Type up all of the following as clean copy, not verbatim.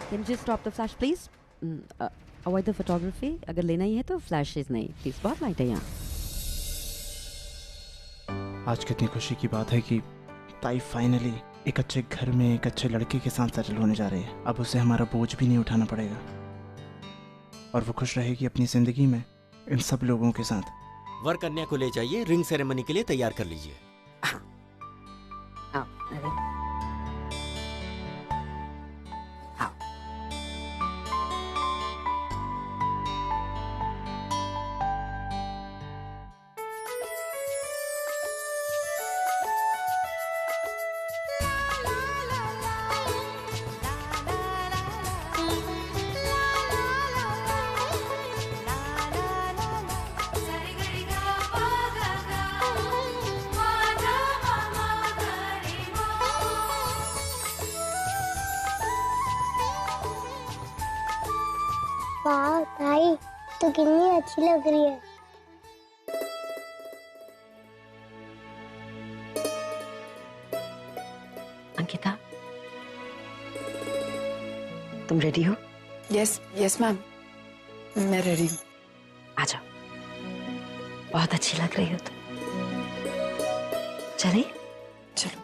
Can you just stop the flash, please? Avoid the photography. अगर लेना ही है तो flashes नहीं, please. बहुत लाइट है यहाँ. आज कितनी खुशी की बात है कि ताई फाइनली एक अच्छे घर में एक अच्छे लड़के के साथ सेटल होने जा रही है. अब उसे हमारा बोझ भी नहीं उठाना पड़ेगा और वो खुश रहेगी अपनी जिंदगी में इन सब लोगों के साथ. वर कन्या को ले जाइए, रिंग सेरेमनी के लिए तैयार कर लीजिए. वाह ताई, तो कितनी अच्छी लग रही है. अंकिता, तुम रेडी हो? यस मैम, मैं रेडी हूँ. आ जाओ. बहुत अच्छी लग रही हो तुम. चलिए. चलो.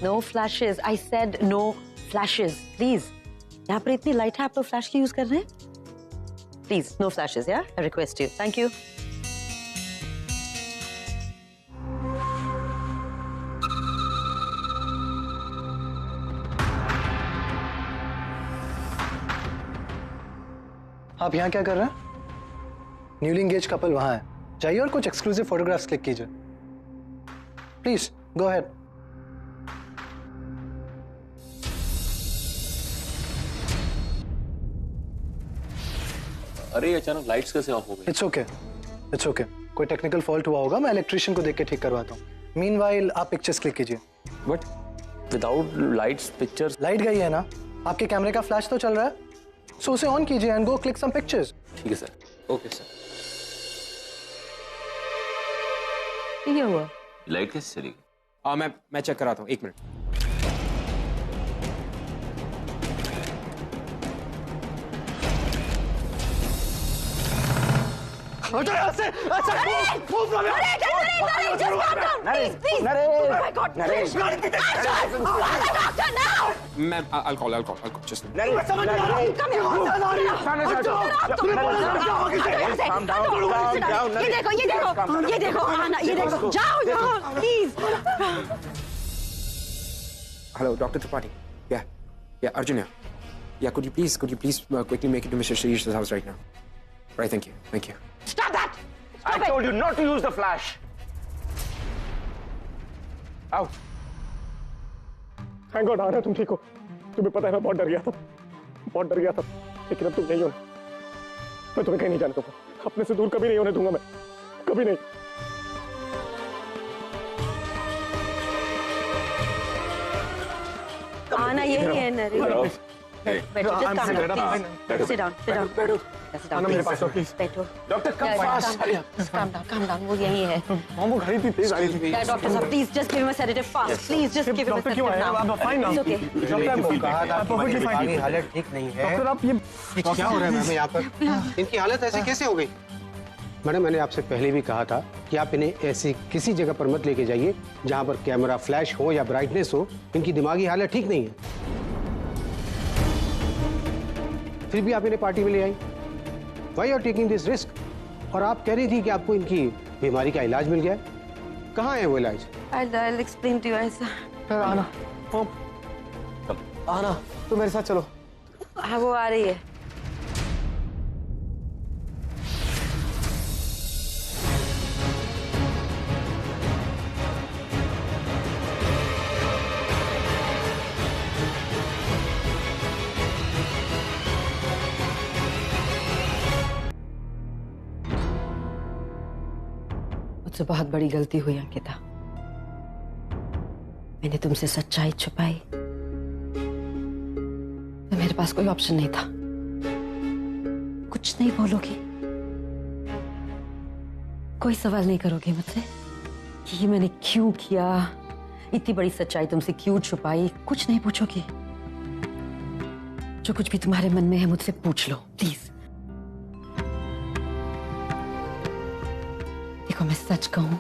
No flashes. I said no flashes. Please. यहाँ पर इतनी लाइट है, आप लोग फ्लैश की यूज कर रहे हैं? Please, no flashes, yeah? I request you. Thank you. आप यहाँ क्या कर रहे हैं? न्यूली एंगेज कपल वहाँ है. जाइए और कुछ एक्सक्लूसिव फोटोग्राफ्स क्लिक कीजिए. Please go ahead. अरे अचानक लाइट्स कैसे ऑफ हो गई? It's okay, it's okay. कोई टेक्निकल फॉल्ट हुआ होगा, मैं इलेक्ट्रिशियन को देख के ठीक करवाता हूँ. मीनवाइल आप पिक्चर्स क्लिक कीजिए. But without lights pictures. Light गई है ना, आपके कैमरे का फ्लैश तो चल रहा है, सो उसे ऑन कीजिए and go click some pictures. ठीक है सर. Okay sir. क्या हुआ? लाइट कैसे चली गई? मैं चेक कराता हूँ, 1 मिनट. हटो यहाँ से! मैं I'll call just ये देखो आना, ये देखो, जाओ यहाँ please. Hello, Dr. Tripathi. Yeah, Arjun here. Yeah, could you please quickly make it to Mr. Shrish's house right now? Right, thank you. Stop that! I told you not to use the flash. Out. Thank God, आना तुम ठीक हो. तुम्हें पता है मैं बहुत डर गया था, लेकिन अब तुम नहीं हो. मैं तुम्हें कहीं नहीं जाने दूंगा. अपने से दूर कभी नहीं होने दूंगा मैं, कभी नहीं। आना यही है नरेन। बैठो, just calm down, please. Sit down, sit down. Sit down, मेरे please. पास प्लीज। बैठो। Doctor come fast. Calm down, calm down. वो यही है। मामू घड़ी थी तेज आ रही थी। Doctor साहब, please just give him a sedative fast. Please just give him a doctor sedative क्यों आए? now. आप फाइन ना? It's okay. डॉक्टर को कहा था कि दिमागी हालत ठीक नहीं है। डॉक्टर आप ये क्या हो रहा है मैम यहाँ पर? इनकी हालत ऐसे कैसे हो गई? मैडम मैंने आपसे पहले भी कहा था कि आप इन्हें ऐसी किसी जगह पर मत लेके जाइए जहाँ पर कैमरा फ्लैश हो या ब्राइटनेस हो। इनकी दिमागी हालत ठीक नहीं है। फिर भी आप इन्हें पार्टी में ले आई। Why are taking this risk? और आप कह रही थी कि आपको इनकी बीमारी का इलाज मिल गया है। कहाँ है वो इलाज? I'll explain to you, ऐसा। आना आना तो मेरे साथ चलो। हाँ, वो आ रही है। मुझसे बहुत बड़ी गलती हुई अंकिता। मैंने तुमसे सच्चाई छुपाई तो मेरे पास कोई ऑप्शन नहीं था। कुछ नहीं बोलोगी, कोई सवाल नहीं करोगे मुझसे कि ये मैंने क्यों किया, इतनी बड़ी सच्चाई तुमसे क्यों छुपाई? कुछ नहीं पूछोगी। जो कुछ भी तुम्हारे मन में है मुझसे पूछ लो प्लीज। देखो मैं सच कहूं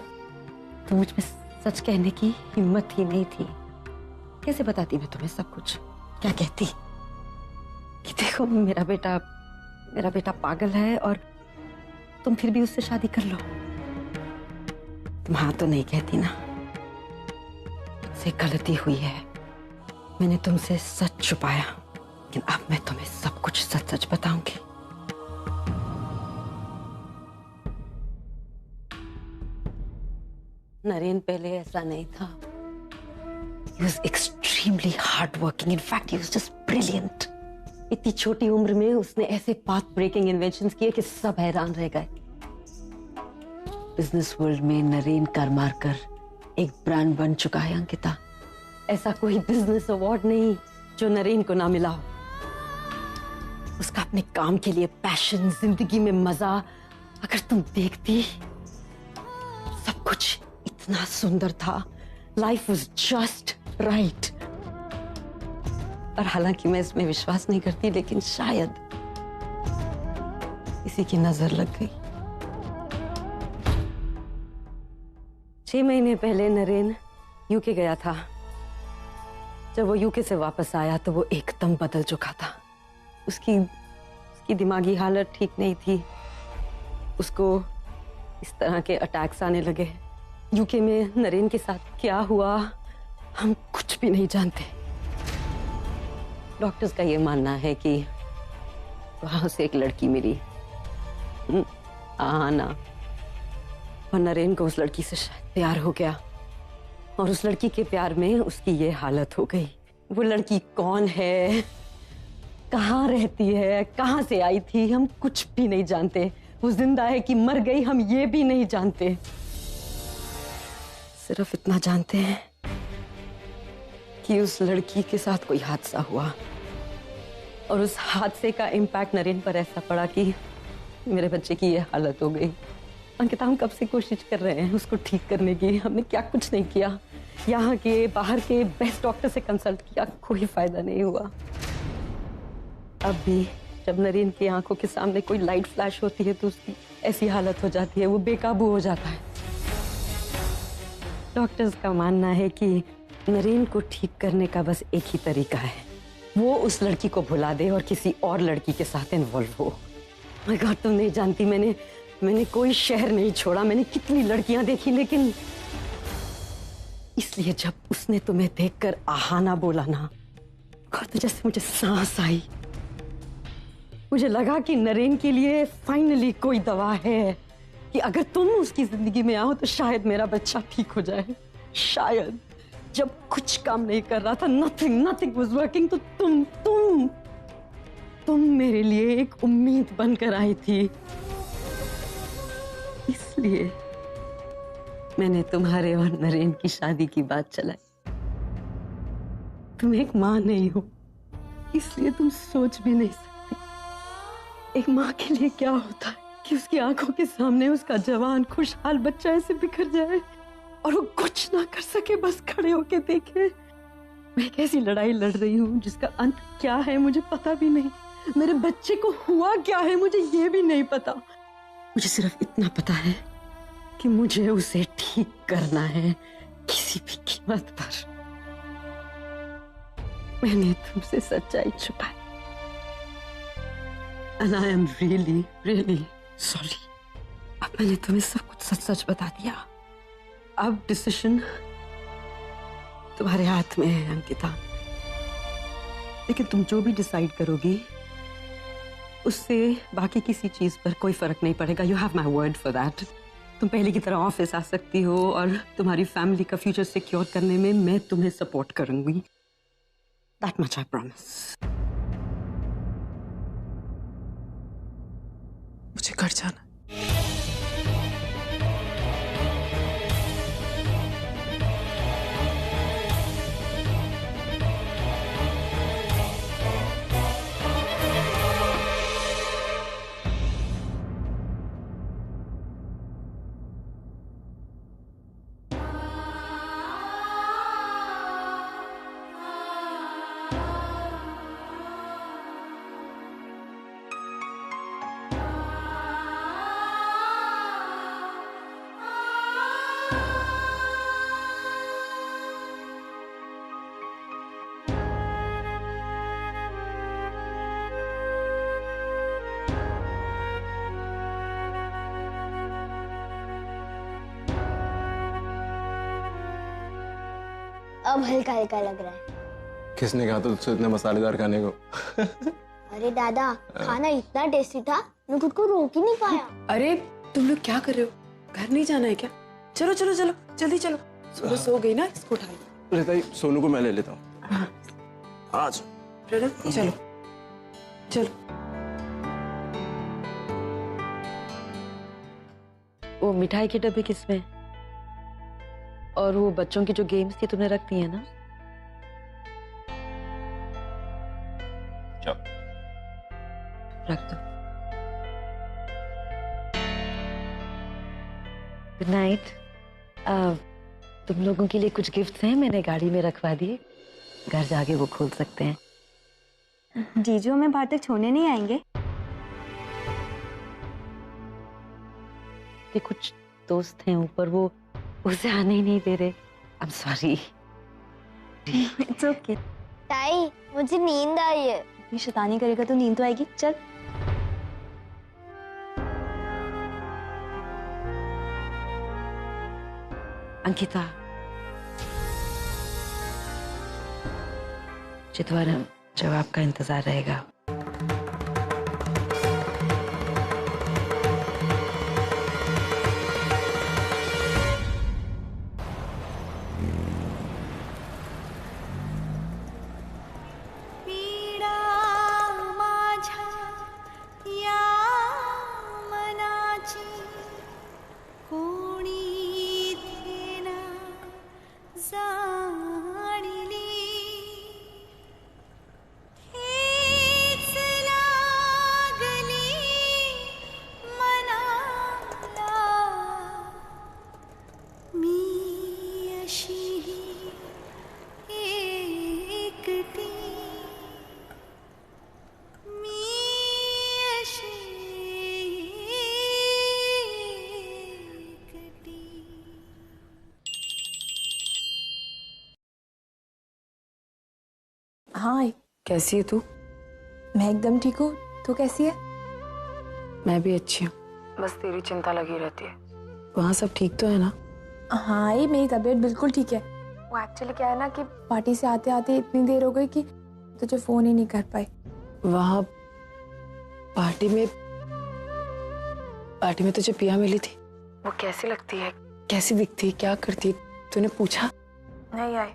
तो मुझ में सच कहने की हिम्मत ही नहीं थी। कैसे बताती मैं तुम्हें सब कुछ? क्या कहती कि देखो मेरा बेटा पागल है और तुम फिर भी उससे शादी कर लो। तुम हाँ तो नहीं कहती ना। मुझसे गलती हुई है, मैंने तुमसे सच छुपाया, लेकिन अब मैं तुम्हें सब कुछ सच सच बताऊंगी। नरेन पहले ऐसा नहीं था। He was extremely hardworking. In fact, he was just brilliant. इतनी छोटी उम्र में उसने ऐसे path breaking inventions किए कि सब हैरान रह गए। बिजनेस वर्ल्ड में नरेन कर मारकर एक ब्रांड बन चुका है अंकिता। ऐसा कोई बिजनेस अवार्ड नहीं जो नरेन को ना मिला हो। उसका अपने काम के लिए पैशन, जिंदगी में मजा, अगर तुम देखती सब कुछ इतना सुंदर था। Life was just right. और हालांकि मैं इसमें विश्वास नहीं करती, लेकिन शायद किसी की नजर लग गई। 6 महीने पहले नरेन यूके गया था। जब वो यूके से वापस आया तो वो एकदम बदल चुका था। उसकी दिमागी हालत ठीक नहीं थी। उसको इस तरह के अटैक्स आने लगे। यूके में नरेन के साथ क्या हुआ हम कुछ भी नहीं जानते। डॉक्टर्स का ये मानना है कि वहां से एक लड़की मिली, आना, और नरेन को उस लड़की से शायद प्यार हो गया और उस लड़की के प्यार में उसकी ये हालत हो गई। वो लड़की कौन है, कहाँ रहती है, कहाँ से आई थी, हम कुछ भी नहीं जानते। वो जिंदा है कि मर गई हम ये भी नहीं जानते। सिर्फ इतना जानते हैं कि उस लड़की के साथ कोई हादसा हुआ और उस हादसे का इम्पैक्ट नरेन पर ऐसा पड़ा कि मेरे बच्चे की ये हालत हो गई। अंकिता, हम कब से कोशिश कर रहे हैं उसको ठीक करने की। हमने क्या कुछ नहीं किया। यहाँ के बाहर के बेस्ट डॉक्टर से कंसल्ट किया, कोई फायदा नहीं हुआ। अब भी जब नरेन की आंखों के सामने कोई लाइट फ्लैश होती है तो उसकी ऐसी हालत हो जाती है, वो बेकाबू हो जाता है। डॉक्टर्स का मानना है कि नरेन को ठीक करने का बस एक ही तरीका है, वो उस लड़की को भुला दे और किसी और लड़की के साथ इन्वॉल्व हो। माय गॉड, तुम नहीं जानती, मैंने कोई शहर नहीं छोड़ा, मैंने कितनी लड़कियां देखी, लेकिन इसलिए जब उसने तुम्हें देखकर आहाना बोला ना, तो जैसे मुझे सांस आई। मुझे लगा कि नरेन के लिए फाइनली कोई दवा है कि अगर तुम उसकी जिंदगी में आओ तो शायद मेरा बच्चा ठीक हो जाए। शायद जब कुछ काम नहीं कर रहा था, नथिंग वाज वर्किंग, तो तुम मेरे लिए एक उम्मीद बनकर आई थी। इसलिए मैंने तुम्हारे और नरेन की शादी की बात चलाई। तुम एक माँ नहीं हो, इसलिए तुम सोच भी नहीं सकती एक माँ के लिए क्या होता है कि उसकी आंखों के सामने उसका जवान खुशहाल बच्चा ऐसे बिखर जाए और वो कुछ ना कर सके, बस खड़े होके देखे। मैं एक ऐसी लड़ाई लड़ रही हूँ जिसका अंत क्या है मुझे पता भी नहीं। मेरे बच्चे को हुआ क्या है मुझे ये भी नहीं पता। मुझे सिर्फ इतना पता है कि मुझे उसे ठीक करना है किसी भी कीमत पर। मैंने तुमसे सच्चाई छुपाई and I am really, really sorry। अब मैंने तुम्हें सब कुछ सच सच बता दिया। अब डिसीजन तुम्हारे हाथ में है अंकिता, लेकिन तुम जो भी डिसाइड करोगी उससे बाकी किसी चीज पर कोई फर्क नहीं पड़ेगा। You have my word for that. तुम पहले की तरह ऑफिस आ सकती हो और तुम्हारी फैमिली का फ्यूचर सिक्योर करने में मैं तुम्हें सपोर्ट करूंगी। That much I promise. मुझे घर जाना। अब हल्का हल्का लग रहा है। किसने कहा था तुझसे इतने मसालेदार खाने को? अरे दादा, खाना इतना टेस्टी था मैं खुद को रोक ही नहीं पाया। अरे तुम लोग क्या कर रहे हो? घर नहीं जाना है क्या? चलो चलो चलो जल्दी चलो। सुबह सो गई ना, इसको उठा लो। अरे ताई, सोनू को मैं ले लेता हूँ। आज प्रणव चलो चलो। वो मिठाई के डब्बे किसमें? और वो बच्चों की जो गेम्स थी तुमने रख दी है ना? चल रख दो। Good night. तुम लोगों के लिए कुछ गिफ्ट्स हैं, मैंने गाड़ी में रखवा दिए, घर जाके वो खोल सकते हैं। जीजू हमें बाहर तक छोड़ने नहीं आएंगे? कि कुछ दोस्त हैं ऊपर, वो उसे आने ही नहीं दे रहे। I am sorry. It's okay. ताई, मुझे नींद आई है। ये शैतानी करेगा तो नींद तो आएगी। चल अंकिता, मुझे तुम्हारा जवाब का इंतजार रहेगा। हाँ, कैसी है तू? मैं एकदम ठीक हूँ। तू कैसी है? मैं भी अच्छी हूँ, बस तेरी चिंता लगी रहती है। वहाँ सब ठीक तो है ना? हाँ, ये मेरी तबीयत बिल्कुल ठीक है। वो एक्चुअली क्या है ना कि पार्टी से आते आते इतनी देर हो गई कि तुझे फोन ही नहीं कर पाई। वहाँ पार्टी में तुझे पिया मिली थी, वो कैसी लगती है, कैसी दिखती है, क्या करती है, तूने पूछा? नहीं आई,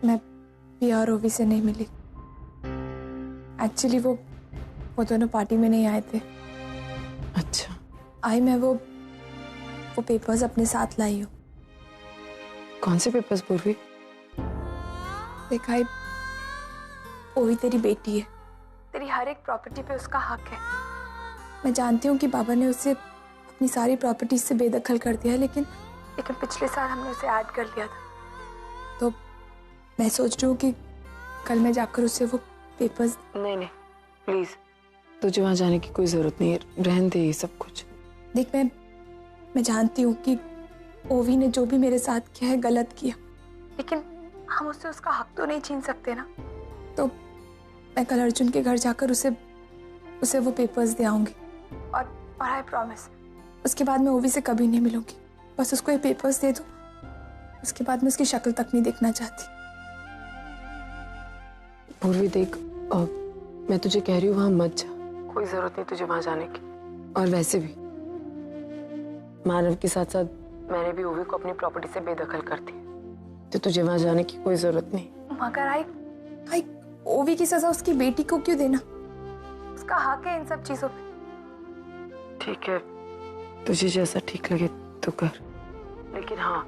मैं पिया और ओवी से नहीं मिली। एक्चुअली वो दोनों पार्टी में नहीं आए थे। अच्छा। आई मैं वो वो पेपर्स अपने साथ लाई हो। कौन से पेपर्स पूर्वी? देखा है, ओवी तेरी बेटी है, तेरी हर एक प्रॉपर्टी पे उसका हक है। मैं जानती हूँ कि बाबा ने उसे अपनी सारी प्रॉपर्टी से बेदखल कर दिया है, लेकिन पिछले साल हमने उसे ऐड कर लिया था। तो मैं सोच रही हूँ कि कल मैं जाकर उसे वो पेपर्स। नहीं नहीं प्लीज, तुझे वहां जाने की कोई जरूरत नहीं है, रहने दे ये सब कुछ। देख, मैं जानती हूँ कि ओवी ने जो भी मेरे साथ किया है गलत किया, लेकिन हम उससे उसका हक तो नहीं छीन सकते ना। तो मैं कल अर्जुन के घर जाकर उसे वो पेपर्स दे आऊंगी, और आई प्रॉमिस उसके बाद मैं ओवी से कभी नहीं मिलूंगी। बस उसको ये पेपर्स दे दो, उसके बाद मैं उसकी शक्ल तक नहीं देखना चाहती। पूर्वी देख, मैं तुझे कह रही हूँ वहां मत जा, कोई जरूरत नहीं तुझे वहां जाने की। और वैसे भी मानव के साथ साथ मैंने भी ओवी को अपनी प्रॉपर्टी से बेदखल कर दी, तो तुझे वहां जाने की कोई जरूरत नहीं। मगर आई ओवी की सजा उसकी बेटी को क्यों देना? उसका हक है इन सब चीजों पे। ठीक है, तुझे जैसा ठीक लगे तो कर, लेकिन हाँ,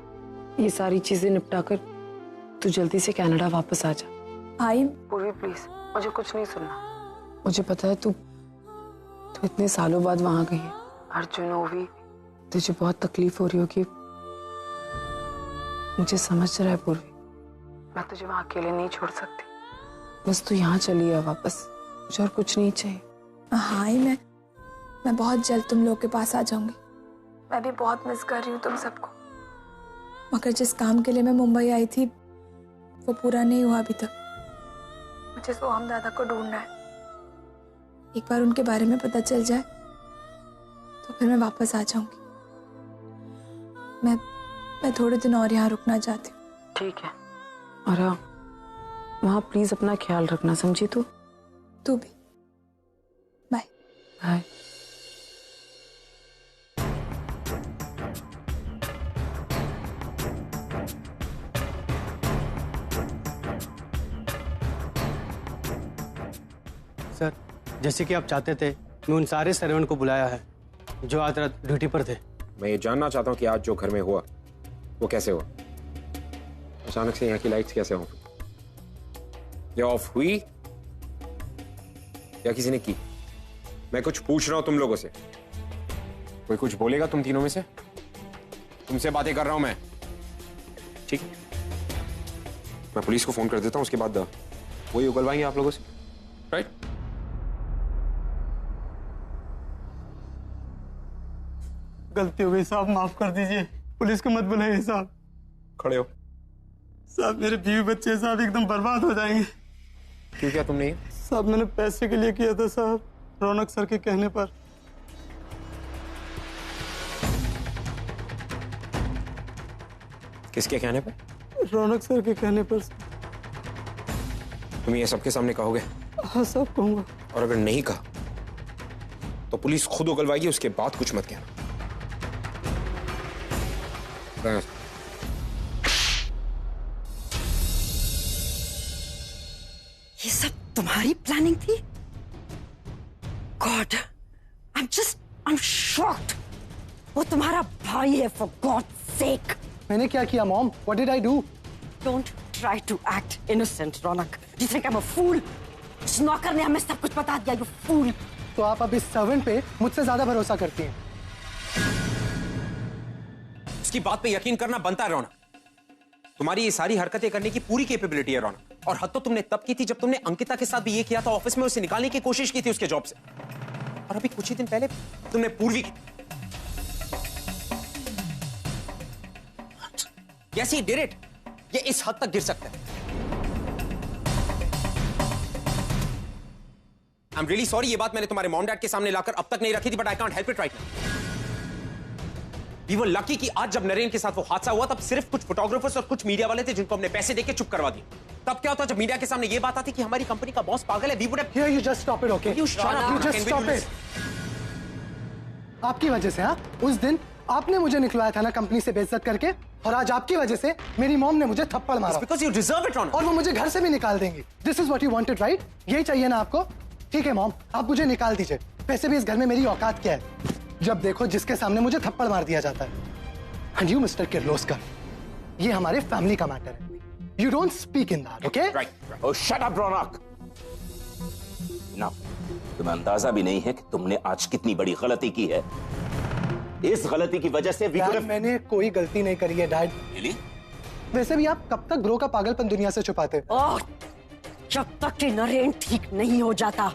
ये सारी चीजें निपटाकर तू जल्दी से कनाडा वापस आ जा। आई पूर्वी प्लीज, मुझे कुछ नहीं सुनना। मुझे पता है तू इतने सालों बाद वहां गई है। अर्जुन, ओवी, तुझे बहुत तकलीफ हो रही होगी, मुझे समझ रहा है पूर्वी। मैं तुझे वहां अकेले नहीं छोड़ सकती, बस तू यहाँ चली आ वापस, मुझे और कुछ नहीं चाहिए। हाँ, मैं बहुत जल्द तुम लोग के पास आ जाऊंगी। मैं भी बहुत मिस कर रही हूँ तुम सबको, मगर जिस काम के लिए मैं मुंबई आई थी वो पूरा नहीं हुआ अभी तक। मुझे सोहम दादा को ढूंढना है। एक बार उनके बारे में पता चल जाए तो फिर मैं वापस आ जाऊंगी। मैं थोड़े दिन और यहाँ रुकना चाहती हूँ। ठीक है, और हाँ, वहाँ प्लीज अपना ख्याल रखना, समझी तू? तू भी। Bye bye. सर, जैसे कि आप चाहते थे, मैं उन सारे सर्वेंट को बुलाया है जो आज रात ड्यूटी पर थे। मैं ये जानना चाहता हूँ कि आज जो घर में हुआ वो कैसे हुआ? अचानक से यहाँ की लाइट्स कैसे ऑफ हुई? ये ऑफ हुई या किसी ने की? मैं कुछ पूछ रहा हूं तुम लोगों से, कोई कुछ बोलेगा तुम तीनों में से? तुमसे बातें कर रहा हूं मैं, ठीक? मैं पुलिस को फोन कर देता हूं, उसके बाद वही उगलवाएंगे आप लोगों से, राइट? गलती हो गई साहब, माफ कर दीजिए। पुलिस को मत बुलाइए साहब। खड़े हो साहब, मेरे बीवी बच्चे साहब एकदम बर्बाद हो जाएंगे। क्यों, क्या तुमने? साहब, मैंने पैसे के लिए किया था साहब, रौनक सर के कहने पर। किसके कहने पर? रौनक सर के कहने पर। तुम ये सबके सामने कहोगे? हाँ साहब, कहूंगा। और अगर नहीं कहा तो पुलिस खुद उगलवाएगी, उसके बाद कुछ मत कहना। ये सब तुम्हारी प्लानिंग थी? God, I'm shocked. वो तुम्हारा भाई है, for God's sake. मैंने क्या किया mom? What did I do? Don't try to act innocent, Raunak. You think I'm a fool? इस नौकर ने हमें सब कुछ बता दिया, you fool. तो आप अब इस सर्वेंट पे मुझसे ज्यादा भरोसा करती हैं। उसकी बात पे यकीन करना बनता है रौनक। तुम्हारी ये सारी हरकतें करने की पूरी कैपेबिलिटी है रौनक, और हद तो तुमने तब की थी जब तुमने अंकिता के साथ भी ये किया था, ऑफिस में उसे निकालने की कोशिश की थी उसके जॉब से। और अभी कुछ ही दिन पहले तुमने पूर्वी की। Yes, he did it. ये इस हद तक गिर सकता है। I'm really sorry, ये बात मैंने तुम्हारे मॉम डैड के सामने लाकर अब तक नहीं रखी थी, but I can't help it right now. We were lucky कि आज जब नरेन के साथ वो हादसा हुआ तब सिर्फ कुछ फोटोग्राफर्स और कुछ मीडिया वाले थे जिनको हमने पैसे देके चुप करवा दिया। तब क्या होता जब मीडिया के सामने ये बात आती कि हमारी कंपनी का बॉस पागल है? We would have... Here, you just stop it, okay? You shut up. You just stop it. आपकी वजह से, हाँ? उस दिन आपने मुझे निकलवाया था ना कंपनी से बेइज्जत करके, और आज आपकी वजह से मेरी मॉम ने मुझे थप्पड़ मारा। Because you deserve it, Ron. और वो मुझे घर से भी निकाल देंगी। This is what you wanted, right? यही चाहिए ना आपको? ठीक है मॉम, आप मुझे निकाल दीजिए। वैसे भी इस घर में मेरी औकात क्या है? जब देखो जिसके सामने मुझे थप्पड़ मार दिया जाता है। And you, Mr. Kirloskar, ये हमारे फैमिली का मैटर है. You don't speak in that, okay? Right. Oh, shut up, Ronak. ना, तुम्हें अंदाजा भी नहीं है कि तुमने आज कितनी बड़ी गलती की है. इस गलती की वजह से डैड, मैंने कोई गलती नहीं करी है, डैड. Really? वैसे भी आप कब तक ब्रो का पागलपन दुनिया से छुपाते? जब तक कि नरेन ठीक नहीं हो जाता.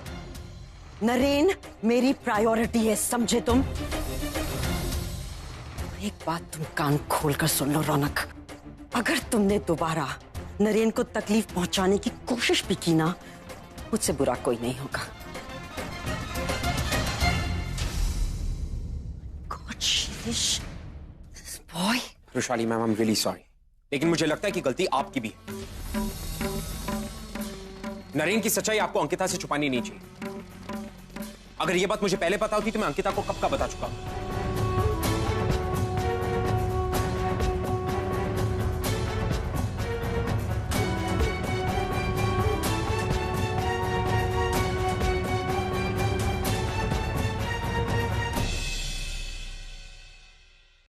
नरेन मेरी प्रायोरिटी है, समझे तुम? एक बात तुम कान खोलकर सुन लो रौनक, अगर तुमने दोबारा नरेन को तकलीफ पहुंचाने की कोशिश भी की ना, मुझसे बुरा कोई नहीं होगा. Boy, Vrishali ma'am, I am really sorry, लेकिन मुझे लगता है कि गलती आपकी भी है. नरेन की सच्चाई आपको अंकिता से छुपानी नहीं चाहिए. अगर यह बात मुझे पहले पता होती तो मैं अंकिता को कब का बता चुका.